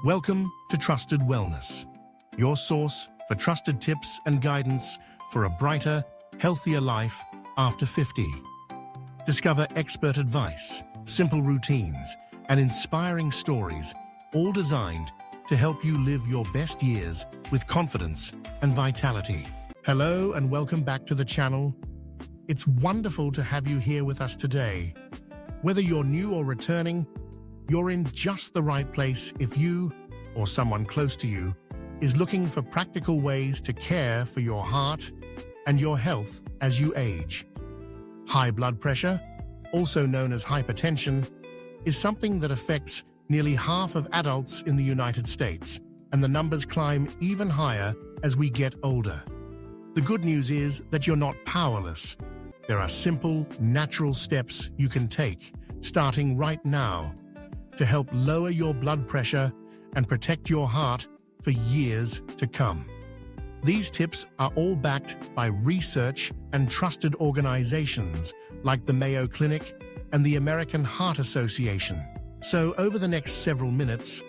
Welcome to Trusted Wellness, your source for trusted tips and guidance for a brighter, healthier life after 50. Discover expert advice, simple routines, and inspiring stories, all designed to help you live your best years with confidence and vitality. Hello and welcome back to the channel. It's wonderful to have you here with us today. Whether you're new or returning, you're in just the right place if you, or someone close to you, is looking for practical ways to care for your heart and your health as you age. High blood pressure, also known as hypertension, is something that affects nearly half of adults in the United States, and the numbers climb even higher as we get older. The good news is that you're not powerless. There are simple, natural steps you can take, starting right now, to help lower your blood pressure and protect your heart for years to come. These tips are all backed by research and trusted organizations like the Mayo Clinic and the American Heart Association. So over the next several minutes,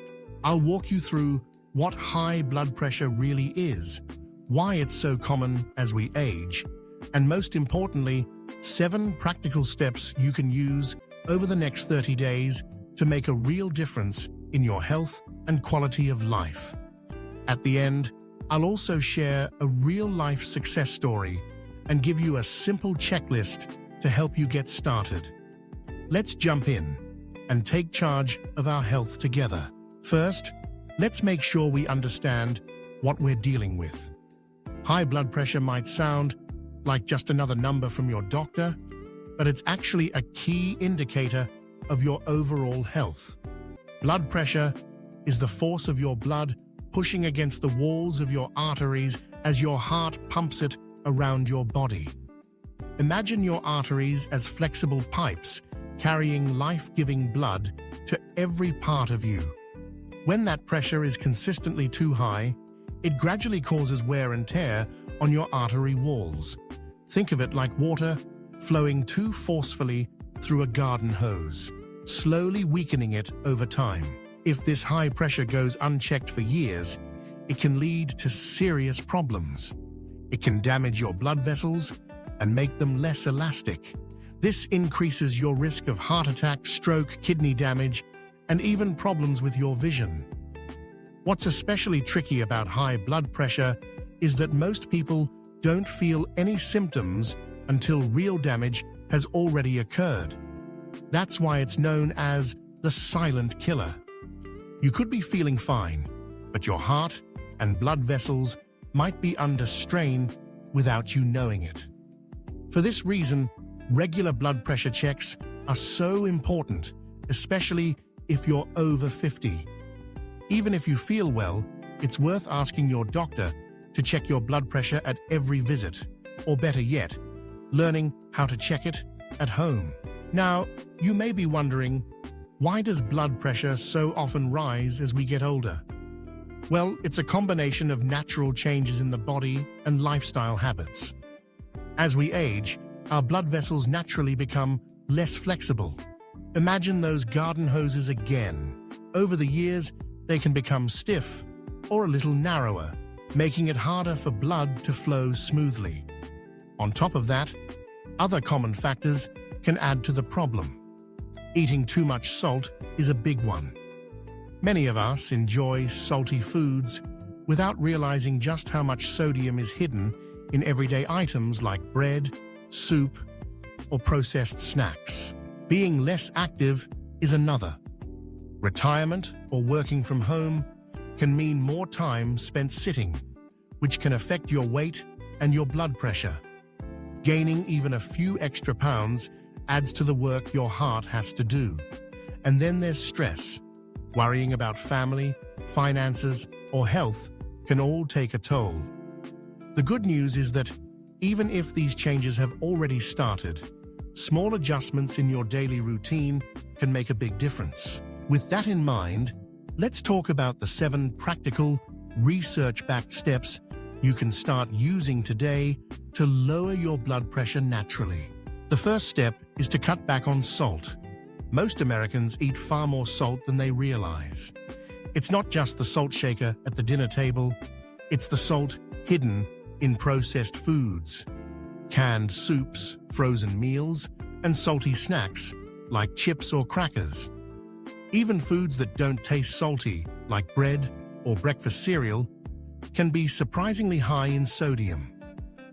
I'll walk you through what high blood pressure really is, why it's so common as we age, and most importantly, 7 practical steps you can use over the next 30 days to make a real difference in your health and quality of life. At the end, I'll also share a real-life success story and give you a simple checklist to help you get started. Let's jump in and take charge of our health together. First, let's make sure we understand what we're dealing with. High blood pressure might sound like just another number from your doctor, but it's actually a key indicator of your overall health. Blood pressure is the force of your blood pushing against the walls of your arteries as your heart pumps it around your body. Imagine your arteries as flexible pipes carrying life-giving blood to every part of you. When that pressure is consistently too high, it gradually causes wear and tear on your artery walls. Think of it like water flowing too forcefully through a garden hose, slowly weakening it over time. If this high pressure goes unchecked for years, it can lead to serious problems. It can damage your blood vessels and make them less elastic. This increases your risk of heart attack, stroke, kidney damage, and even problems with your vision. What's especially tricky about high blood pressure is that most people don't feel any symptoms until real damage has already occurred. That's why it's known as the silent killer. You could be feeling fine, but your heart and blood vessels might be under strain without you knowing it. For this reason, regular blood pressure checks are so important, especially if you're over 50. Even if you feel well, it's worth asking your doctor to check your blood pressure at every visit, or better yet, learning how to check it at home. Now, you may be wondering, why does blood pressure so often rise as we get older? Well, it's a combination of natural changes in the body and lifestyle habits. As we age, our blood vessels naturally become less flexible. Imagine those garden hoses again. Over the years, they can become stiff or a little narrower, making it harder for blood to flow smoothly. On top of that, other common factors can add to the problem. Eating too much salt is a big one. Many of us enjoy salty foods without realizing just how much sodium is hidden in everyday items like bread, soup, or processed snacks. Being less active is another. Retirement or working from home can mean more time spent sitting, which can affect your weight and your blood pressure. Gaining even a few extra pounds adds to the work your heart has to do. And then there's stress. Worrying about family, finances, or health can all take a toll. The good news is that even if these changes have already started, small adjustments in your daily routine can make a big difference. With that in mind, let's talk about the 7 practical, research-backed steps you can start using today to lower your blood pressure naturally. The first step is to cut back on salt. Most Americans eat far more salt than they realize. It's not just the salt shaker at the dinner table, it's the salt hidden in processed foods, canned soups, frozen meals, and salty snacks like chips or crackers. Even foods that don't taste salty, like bread or breakfast cereal, can be surprisingly high in sodium.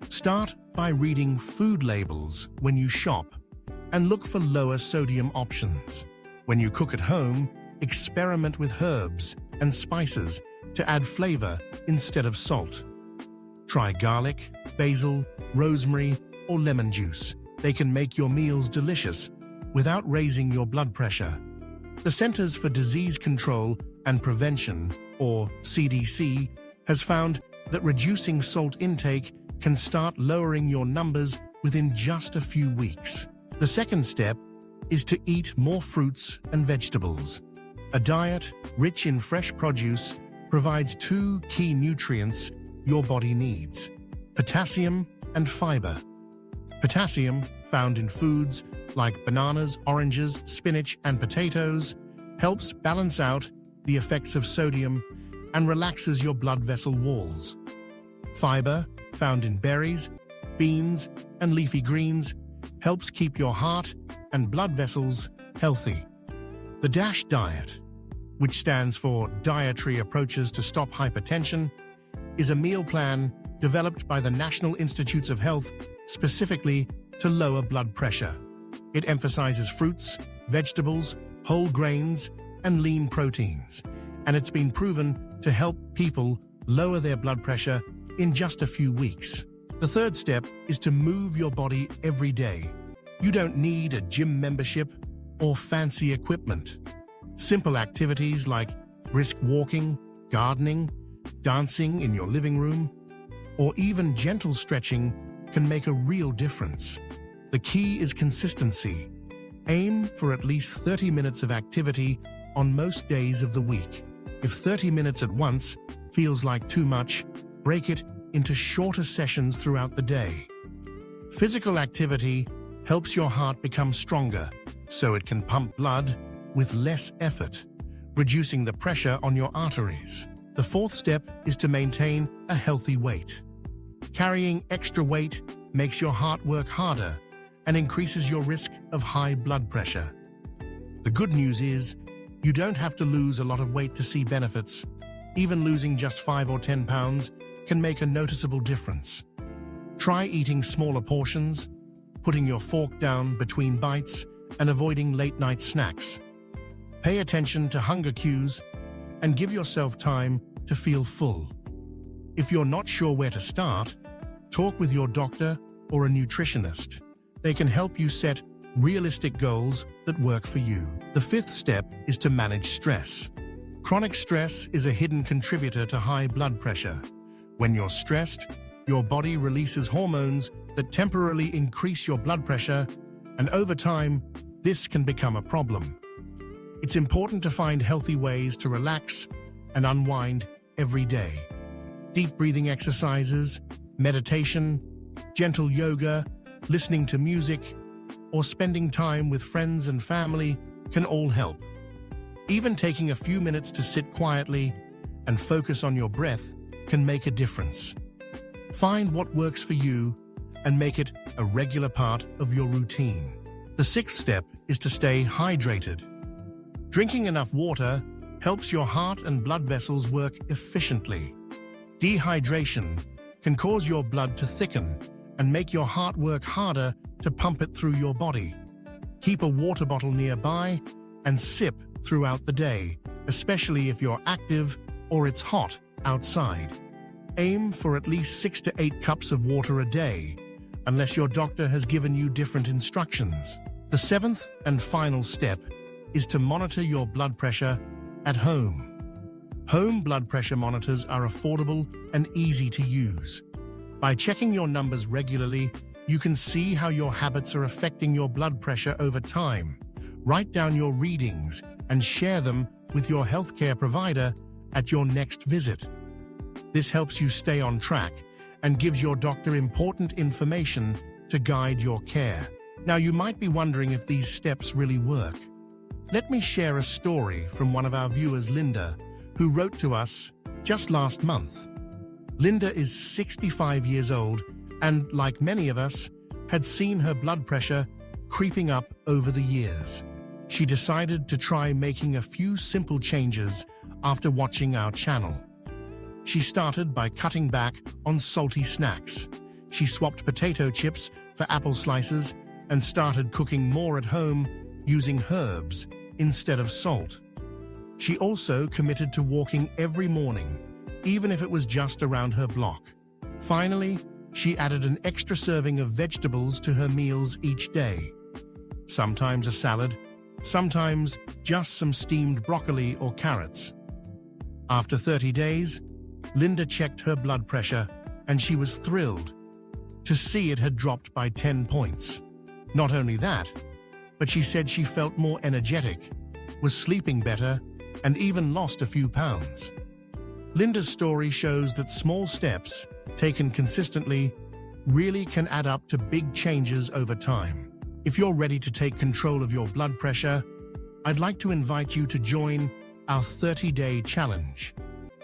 Start by reading food labels when you shop and look for lower sodium options. When you cook at home, experiment with herbs and spices to add flavor instead of salt. Try garlic, basil, rosemary, or lemon juice. They can make your meals delicious without raising your blood pressure. The Centers for Disease Control and Prevention, or CDC, has found that reducing salt intake can start lowering your numbers within just a few weeks. The second step is to eat more fruits and vegetables. A diet rich in fresh produce provides two key nutrients your body needs: potassium and fiber. Potassium, found in foods like bananas, oranges, spinach, and potatoes, helps balance out the effects of sodium and relaxes your blood vessel walls. Fiber, found in berries, beans, and leafy greens, helps keep your heart and blood vessels healthy. The DASH diet, which stands for Dietary Approaches to Stop Hypertension, is a meal plan developed by the National Institutes of Health specifically to lower blood pressure. It emphasizes fruits, vegetables, whole grains, and lean proteins, and it's been proven to help people lower their blood pressure in just a few weeks. The third step is to move your body every day. You don't need a gym membership or fancy equipment. Simple activities like brisk walking, gardening, dancing in your living room, or even gentle stretching can make a real difference. The key is consistency. Aim for at least 30 minutes of activity on most days of the week. If 30 minutes at once feels like too much, break it into shorter sessions throughout the day. Physical activity helps your heart become stronger, so it can pump blood with less effort, reducing the pressure on your arteries. The fourth step is to maintain a healthy weight. Carrying extra weight makes your heart work harder and increases your risk of high blood pressure. The good news is, you don't have to lose a lot of weight to see benefits. Even losing just 5 or 10 pounds can make a noticeable difference. Try eating smaller portions, putting your fork down between bites, and avoiding late-night snacks. Pay attention to hunger cues and give yourself time to feel full. If you're not sure where to start, talk with your doctor or a nutritionist. They can help you set realistic goals that work for you. The fifth step is to manage stress. Chronic stress is a hidden contributor to high blood pressure. When you're stressed, your body releases hormones that temporarily increase your blood pressure, and over time, this can become a problem. It's important to find healthy ways to relax and unwind every day. Deep breathing exercises, meditation, gentle yoga, listening to music, or spending time with friends and family can all help. Even taking a few minutes to sit quietly and focus on your breath can make a difference. Find what works for you and make it a regular part of your routine. The sixth step is to stay hydrated. Drinking enough water helps your heart and blood vessels work efficiently. Dehydration can cause your blood to thicken and make your heart work harder to pump it through your body. Keep a water bottle nearby and sip throughout the day, especially if you're active or it's hot outside. Aim for at least 6 to 8 cups of water a day, unless your doctor has given you different instructions. The seventh and final step is to monitor your blood pressure at home. Home blood pressure monitors are affordable and easy to use. By checking your numbers regularly, you can see how your habits are affecting your blood pressure over time. Write down your readings and share them with your healthcare provider at your next visit. This helps you stay on track and gives your doctor important information to guide your care. Now, you might be wondering if these steps really work. Let me share a story from one of our viewers, Linda, who wrote to us just last month. Linda is 65 years old and, like many of us, had seen her blood pressure creeping up over the years. She decided to try making a few simple changes after watching our channel. She started by cutting back on salty snacks. She swapped potato chips for apple slices and started cooking more at home using herbs instead of salt. She also committed to walking every morning, even if it was just around her block. Finally, she added an extra serving of vegetables to her meals each day. Sometimes a salad, sometimes just some steamed broccoli or carrots. After 30 days, Linda checked her blood pressure and she was thrilled to see it had dropped by 10 points. Not only that, but she said she felt more energetic, was sleeping better, and even lost a few pounds. Linda's story shows that small steps, taken consistently, really can add up to big changes over time. If you're ready to take control of your blood pressure, I'd like to invite you to join our 30-day challenge.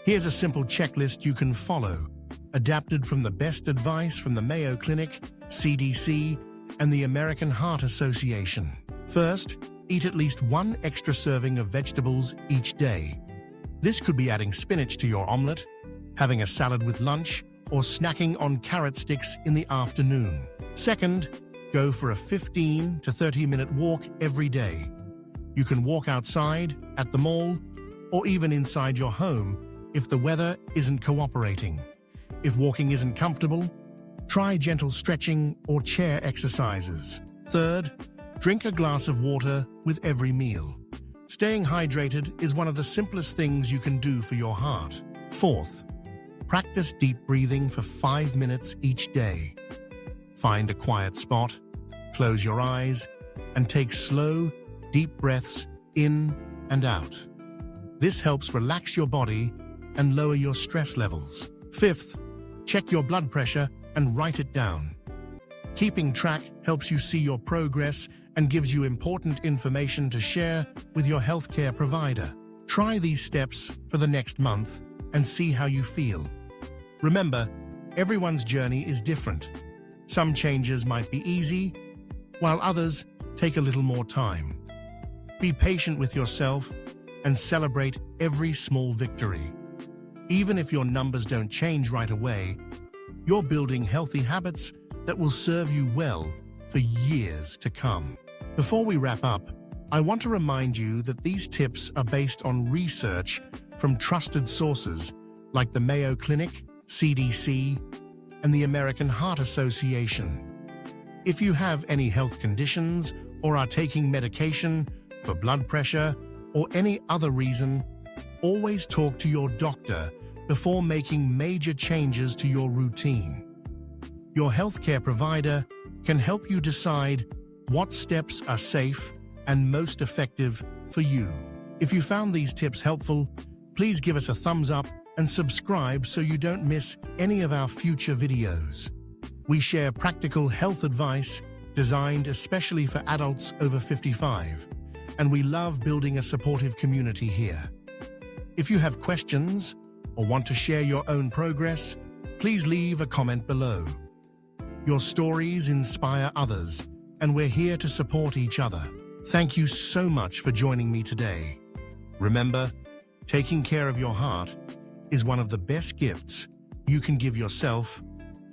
Here's a simple checklist you can follow, adapted from the best advice from the Mayo Clinic, CDC, and the American Heart Association. First, eat at least one extra serving of vegetables each day. This could be adding spinach to your omelette, having a salad with lunch, or snacking on carrot sticks in the afternoon. Second, go for a 15 to 30-minute walk every day. You can walk outside, at the mall, or even inside your home if the weather isn't cooperating. If walking isn't comfortable, try gentle stretching or chair exercises. Third, drink a glass of water with every meal. Staying hydrated is one of the simplest things you can do for your heart. Fourth, practice deep breathing for 5 minutes each day. Find a quiet spot, close your eyes, and take slow, deep breaths in and out. This helps relax your body and lower your stress levels. Fifth, check your blood pressure and write it down. Keeping track helps you see your progress and gives you important information to share with your healthcare provider. Try these steps for the next month and see how you feel. Remember, everyone's journey is different. Some changes might be easy, while others take a little more time. Be patient with yourself and celebrate every small victory. Even if your numbers don't change right away, you're building healthy habits that will serve you well for years to come. Before we wrap up, I want to remind you that these tips are based on research from trusted sources like the Mayo Clinic, CDC, and the American Heart Association. If you have any health conditions or are taking medication for blood pressure or any other reason, always talk to your doctor before making major changes to your routine. Your healthcare provider can help you decide what steps are safe and most effective for you. If you found these tips helpful, please give us a thumbs up and subscribe so you don't miss any of our future videos. We share practical health advice designed especially for adults over 55, and we love building a supportive community here. If you have questions or want to share your own progress, please leave a comment below. Your stories inspire others, and we're here to support each other. Thank you so much for joining me today. Remember, taking care of your heart is one of the best gifts you can give yourself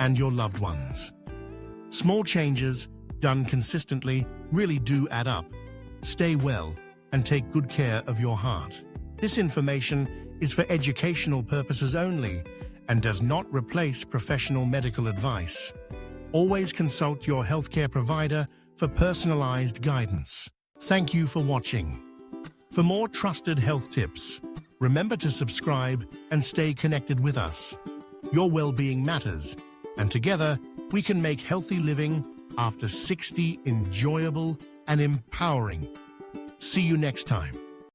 and your loved ones. Small changes done consistently really do add up. Stay well and take good care of your heart. This information is for educational purposes only and does not replace professional medical advice. Always consult your healthcare provider for personalized guidance. Thank you for watching. For more trusted health tips, remember to subscribe and stay connected with us. Your well-being matters, and together we can make healthy living after 60 enjoyable and empowering. See you next time.